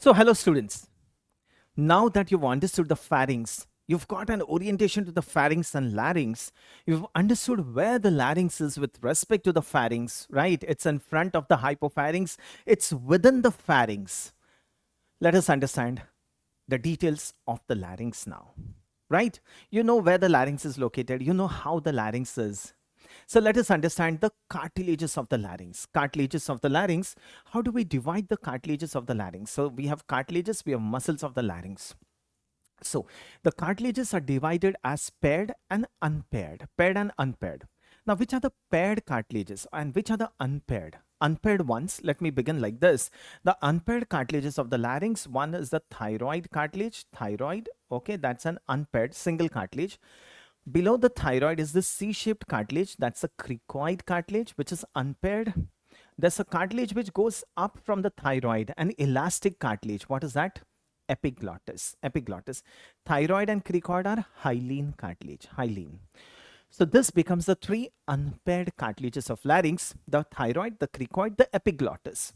So hello students, now that you've understood the pharynx, you've got an orientation to the pharynx and larynx, you've understood where the larynx is with respect to the pharynx, right? It's in front of the hypopharynx, it's within the pharynx. Let us understand the details of the larynx now, right? You know where the larynx is located, you know how the larynx is. So let us understand the cartilages of the larynx. Cartilages of the larynx. How do we divide the cartilages of the larynx? So we have cartilages, we have muscles of the larynx. So the cartilages are divided as paired and unpaired. Paired and unpaired. Now, which are the paired cartilages and which are the unpaired? Unpaired ones, let me begin like this. The unpaired cartilages of the larynx, one is the thyroid cartilage, thyroid. Okay, that's an unpaired single cartilage. Below the thyroid is this C-shaped cartilage, that's a cricoid cartilage, which is unpaired. There's a cartilage which goes up from the thyroid, an elastic cartilage. What is that? Epiglottis. Epiglottis. Thyroid and cricoid are hyaline cartilage. Hyaline. So this becomes the three unpaired cartilages of larynx: the thyroid, the cricoid, the epiglottis.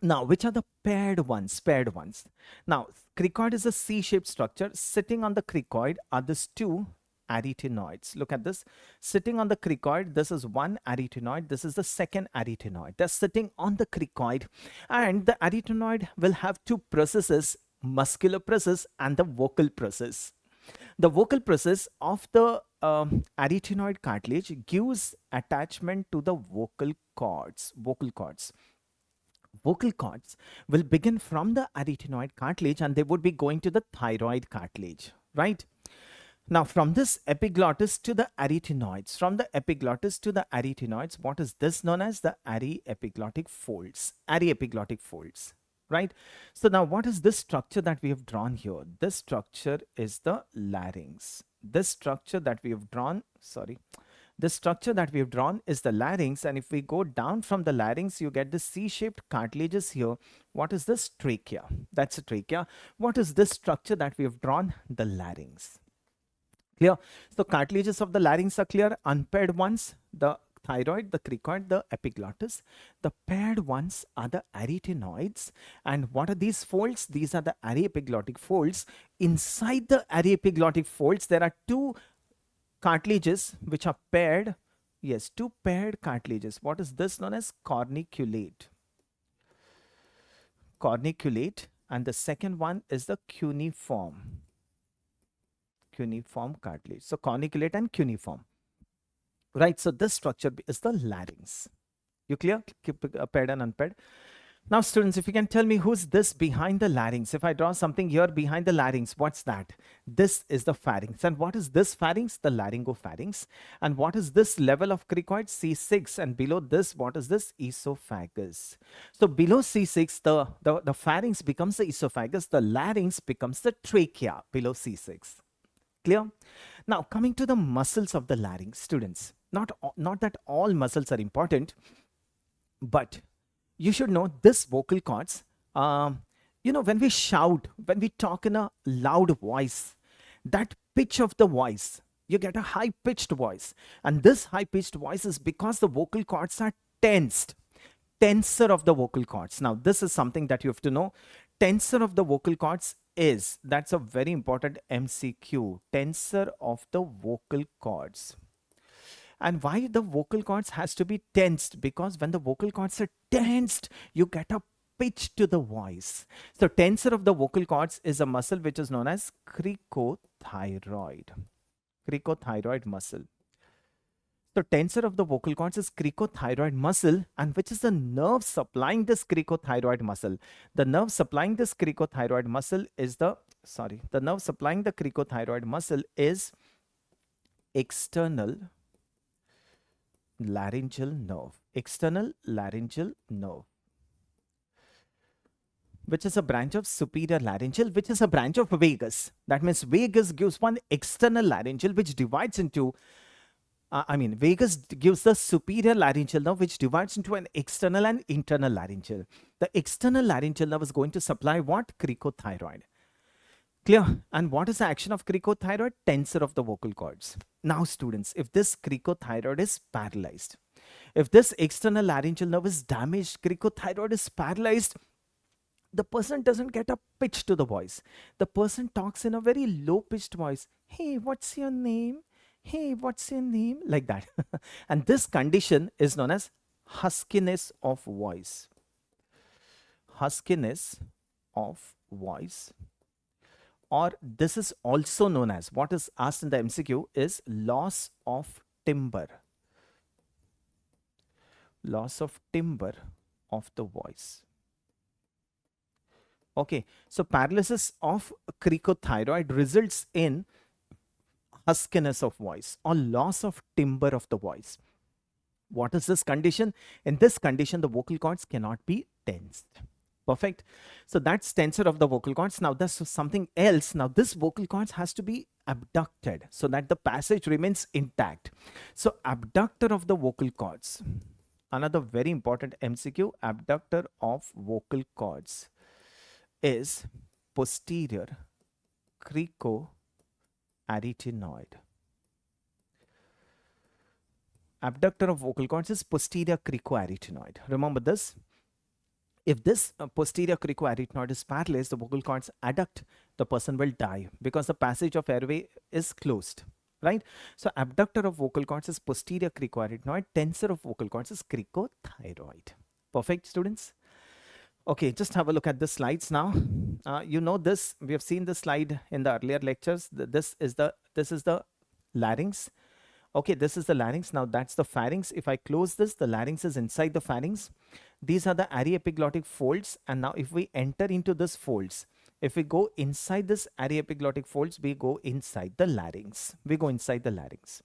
Now, which are the paired ones? Paired ones. Now, cricoid is a C-shaped structure. Sitting on the cricoid are these two arytenoids. Look at this. Sitting on the cricoid, this is one arytenoid. This is the second arytenoid. They're sitting on the cricoid. And the arytenoid will have two processes, muscular process and the vocal process. The vocal process of the arytenoid cartilage gives attachment to the vocal cords. Vocal cords. Vocal cords will begin from the arytenoid cartilage and they would be going to the thyroid cartilage, right? Now, from this epiglottis to the arytenoids, from the epiglottis to the arytenoids, what is this known as? The aryepiglottic folds. Aryepiglottic folds, right? So now, what is this structure that we have drawn here? This structure is the larynx. This structure that we have drawn, this structure that we have drawn is the larynx. And if we go down from the larynx, you get the C-shaped cartilages here. What is this? Trachea. That's a trachea. What is this structure that we have drawn? The larynx. Clear? So cartilages of the larynx are clear. Unpaired ones, the thyroid, the cricoid, the epiglottis. The paired ones are the arytenoids. And what are these folds? These are the aryepiglottic folds. Inside the aryepiglottic folds, there are two cartilages which are paired. Yes, two paired cartilages. What is this known as? Corniculate. Corniculate. And the second one is the cuneiform. Cuneiform cartilage. So corniculate and cuneiform. Right. So this structure is the larynx. You clear? Paired and unpaired. Now, students, if you can tell me who's this behind the larynx. If I draw something here behind the larynx, what's that? This is the pharynx. And what is this pharynx? The laryngopharynx. And what is this level of cricoid? C6. And below this, what is this? Esophagus. So below C6, the pharynx becomes the esophagus. The larynx becomes the trachea below C6. Clear? Now, coming to the muscles of the larynx, students, not that all muscles are important, but you should know this vocal cords, when we shout, when we talk in a loud voice, that pitch of the voice, you get a high-pitched voice. And this high-pitched voice is because the vocal cords are tensed. Tensor of the vocal cords. Now, this is something that you have to know. Tensor of the vocal cords is, that's a very important MCQ, tensor of the vocal cords. And why the vocal cords has to be tensed? Because when the vocal cords are tensed, you get a pitch to the voice. So tensor of the vocal cords is a muscle which is known as cricothyroid. Cricothyroid muscle. So tensor of the vocal cords is cricothyroid muscle, and which is the nerve supplying this cricothyroid muscle. The nerve supplying this cricothyroid muscle is the nerve supplying the cricothyroid muscle is external laryngeal nerve. External laryngeal nerve, which is a branch of superior laryngeal, which is a branch of vagus. That means vagus gives one external laryngeal which divides into vagus gives the superior laryngeal nerve which divides into an external and internal laryngeal. The external laryngeal nerve is going to supply what? Cricothyroid. Clear? And what is the action of cricothyroid? Tensor of the vocal cords. Now, students, if this cricothyroid is paralyzed, if this external laryngeal nerve is damaged, cricothyroid is paralyzed, the person doesn't get a pitch to the voice. The person talks in a very low pitched voice. Hey, what's your name? Hey, what's your name? Like that. And this condition is known as huskiness of voice. Huskiness of voice. Or this is also known as, what is asked in the MCQ is loss of timbre. Loss of timbre of the voice. Okay, so paralysis of cricothyroid results in huskiness of voice or loss of timbre of the voice. What is this condition? In this condition, the vocal cords cannot be tensed. Perfect. So that's tensor of the vocal cords. Now there's something else. Now this vocal cords has to be abducted so that the passage remains intact. So abductor of the vocal cords. Another very important MCQ, abductor of vocal cords is posterior cricoarytenoid. Abductor of vocal cords is posterior cricoarytenoid. Remember this. If this posterior cricoarytenoid is paralyzed, the vocal cords adduct, the person will die because the passage of airway is closed, right? So abductor of vocal cords is posterior cricoarytenoid. Tensor of vocal cords is cricothyroid. Perfect, students? Okay, just have a look at the slides now. You know this, we have seen this slide in the earlier lectures. This is the larynx. Okay, this is the larynx. Now that's the pharynx. If I close this, the larynx is inside the pharynx. These are the aryepiglottic folds. And now if we enter into this folds, if we go inside this aryepiglottic folds, we go inside the larynx. We go inside the larynx.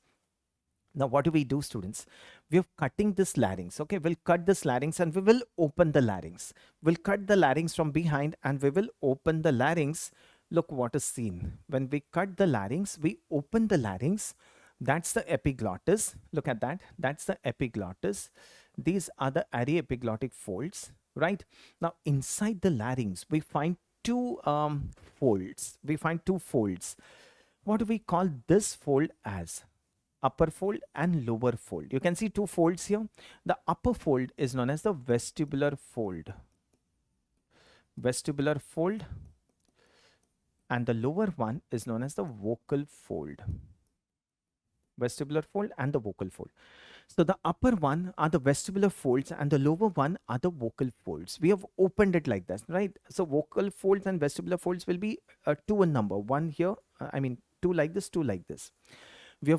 Now what do we do, students? We're cutting this larynx. Okay, we'll cut this larynx and we will open the larynx. We'll cut the larynx from behind and we will open the larynx. Look what is seen. When we cut the larynx, we open the larynx. That's the epiglottis. Look at that. That's the epiglottis. These are the aryepiglottic folds, right? Now inside the larynx, we find two folds. We find two folds. What do we call this fold as? Upper fold and lower fold. You can see two folds here. The upper fold is known as the vestibular fold. Vestibular fold. And the lower one is known as the vocal fold. Vestibular fold and the vocal fold. So the upper one are the vestibular folds and the lower one are the vocal folds. We have opened it like this, right? So vocal folds and vestibular folds will be two in number. One here, two like this, two like this. We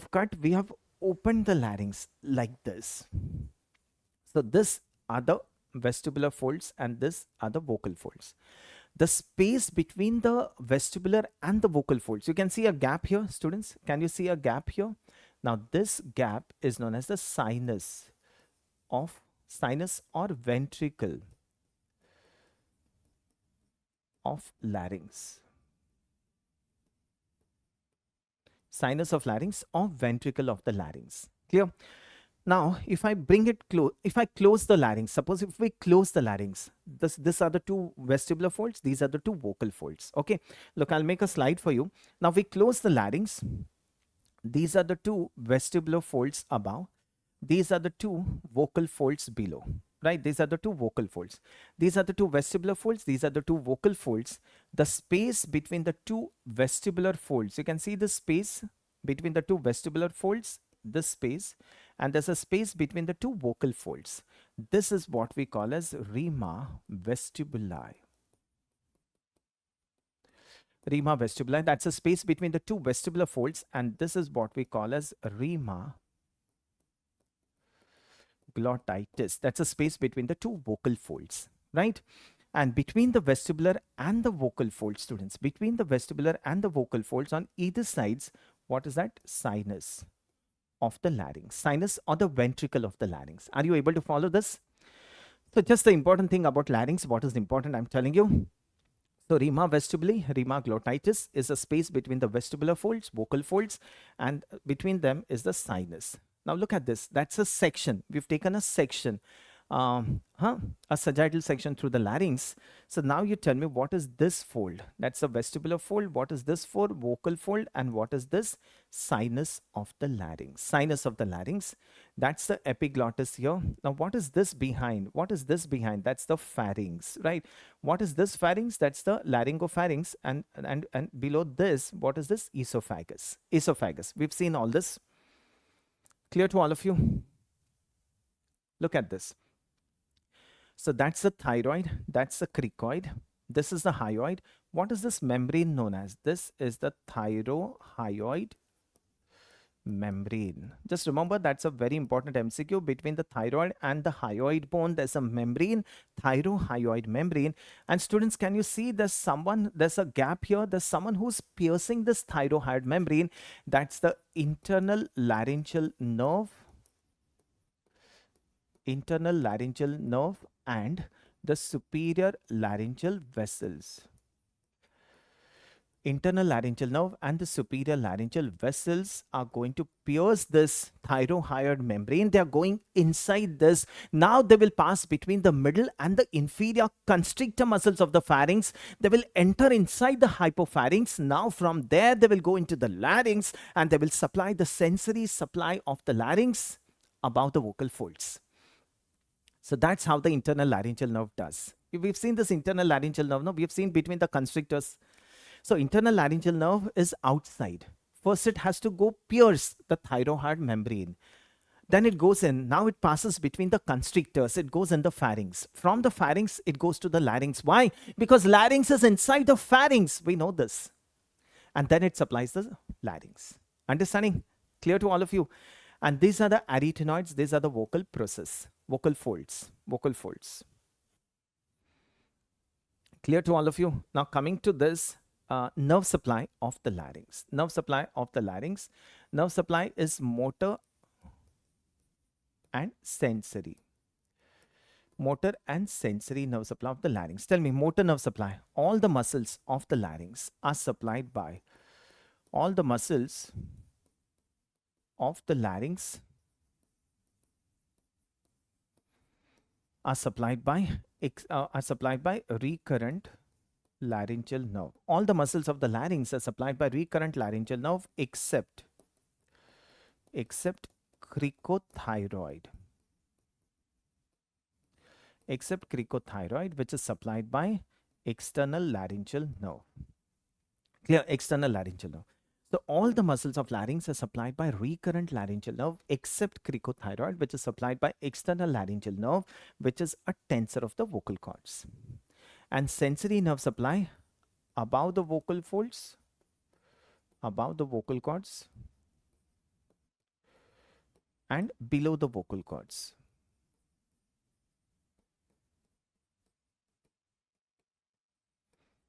have opened the larynx like this. So this are the vestibular folds and this are the vocal folds. The space between the vestibular and the vocal folds, you can see a gap here, students. Can you see a gap here? Now this gap is known as the sinus or ventricle of larynx. Sinus of larynx or ventricle of the larynx. Clear? Now, if I bring it close, if I close the larynx, suppose if we close the larynx, this are the two vestibular folds, these are the two vocal folds. Okay, look, I'll make a slide for you. Now we close the larynx. These are the two vestibular folds above. These are the two vocal folds below. Right? These are the two vocal folds. These are the two vestibular folds. These are the two vocal folds. The space between the two vestibular folds, you can see the space between the two vestibular folds, this space, and there's a space between the two vocal folds. This is what we call as Rima vestibuli. Rima vestibuli, that's a space between the two vestibular folds, and this is what we call as Rima Glottidis. That's a space between the two vocal folds, right? And between the vestibular and the vocal folds, students, between the vestibular and the vocal folds on either sides, what is that? Sinus of the larynx. Sinus or the ventricle of the larynx. Are you able to follow this? So just the important thing about larynx, what is important, I'm telling you. So Rima vestibuli, Rima Glottidis is a space between the vestibular folds, vocal folds, and between them is the sinus. Now look at this. That's a section. We've taken a section. a sagittal section through the larynx. So now you tell me, what is this fold? That's a vestibular fold. What is this for? Vocal fold. And what is this? Sinus of the larynx. Sinus of the larynx. That's the epiglottis here. Now what is this behind? What is this behind? That's the pharynx, right? What is this pharynx? That's the laryngopharynx. And below this, what is this? Esophagus. Esophagus. We've seen all this. Clear to all of you? Look at this. So that's the thyroid, that's the cricoid, this is the hyoid. What is this membrane known as? This is the thyrohyoid membrane. Just remember, that's a very important MCQ. Between the thyroid and the hyoid bone, there's a membrane, thyrohyoid membrane. And students, can you see there's a gap here? There's someone who's piercing this thyrohyoid membrane. That's the internal laryngeal nerve. Internal laryngeal nerve and the superior laryngeal vessels. Internal laryngeal nerve and the superior laryngeal vessels are going to pierce this thyrohyoid membrane. They are going inside this. Now they will pass between the middle and the inferior constrictor muscles of the pharynx. They will enter inside the hypopharynx. Now from there they will go into the larynx and they will supply the sensory supply of the larynx above the vocal folds. So that's how the internal laryngeal nerve does. We've seen this internal laryngeal nerve. No, we've seen between the constrictors. So internal laryngeal nerve is outside. First, it has to go pierce the thyrohyoid membrane. Then it goes in. Now it passes between the constrictors. It goes in the pharynx. From the pharynx, it goes to the larynx. Why? Because larynx is inside the pharynx. We know this. And then it supplies the larynx. Understanding? Clear to all of you? And these are the arytenoids. These are the vocal process. Vocal folds. Vocal folds. Clear to all of you? Now coming to this nerve supply of the larynx. Nerve supply of the larynx. Nerve supply is motor and sensory. Motor and sensory nerve supply of the larynx. Tell me, motor nerve supply. All the muscles of the larynx are supplied by, all the muscles of the larynx are supplied by recurrent laryngeal nerve. All the muscles of the larynx are supplied by recurrent laryngeal nerve except cricothyroid. Except cricothyroid, which is supplied by external laryngeal nerve. Clear? External laryngeal nerve. So all the muscles of larynx are supplied by recurrent laryngeal nerve except cricothyroid, which is supplied by external laryngeal nerve, which is a tensor of the vocal cords. And sensory nerve supply above the vocal folds, above the vocal cords, and below the vocal cords.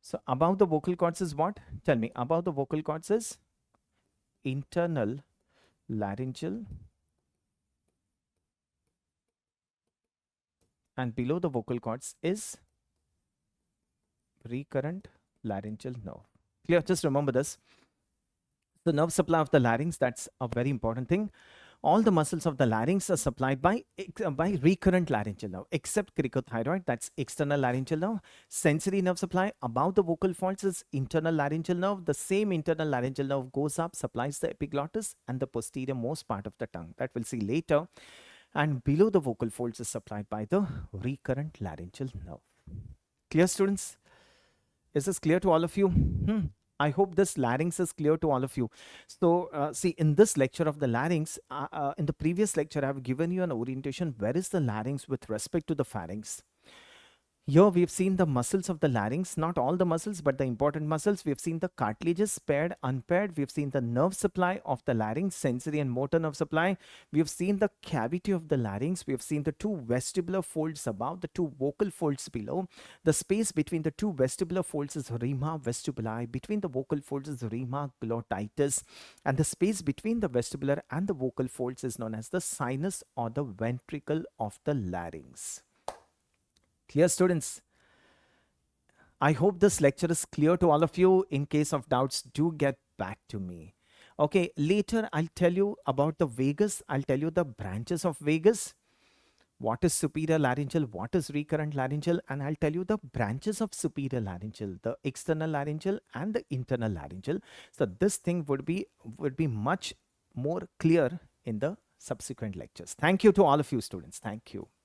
So above the vocal cords is what? Tell me, above the vocal cords is internal laryngeal, and below the vocal cords is recurrent laryngeal nerve. Clear? Just remember this. The nerve supply of the larynx, that's a very important thing. All the muscles of the larynx are supplied by recurrent laryngeal nerve except cricothyroid, that's external laryngeal nerve. Sensory nerve supply above the vocal folds is internal laryngeal nerve. The same internal laryngeal nerve goes up, supplies the epiglottis and the posterior most part of the tongue. That we'll see later. And below the vocal folds is supplied by the recurrent laryngeal nerve. Clear, students? Is this clear to all of you? I hope this larynx is clear to all of you. So see, in this lecture of the larynx, in the previous lecture, I have given you an orientation. Where is the larynx with respect to the pharynx? Here we've seen the muscles of the larynx, not all the muscles, but the important muscles. We've seen the cartilages, paired, unpaired. We've seen the nerve supply of the larynx, sensory and motor nerve supply. We've seen the cavity of the larynx. We've seen the two vestibular folds above, the two vocal folds below. The space between the two vestibular folds is Rima vestibuli. Between the vocal folds is Rima Glottidis. And the space between the vestibular and the vocal folds is known as the sinus or the ventricle of the larynx. Clear, students? I hope this lecture is clear to all of you. In case of doubts, do get back to me. Okay, later I'll tell you about the vagus. I'll tell you the branches of vagus. what is superior laryngeal, what is recurrent laryngeal, and I'll tell you the branches of superior laryngeal, the external laryngeal and the internal laryngeal. So this thing would be much more clear in the subsequent lectures. Thank you to all of you students. Thank you.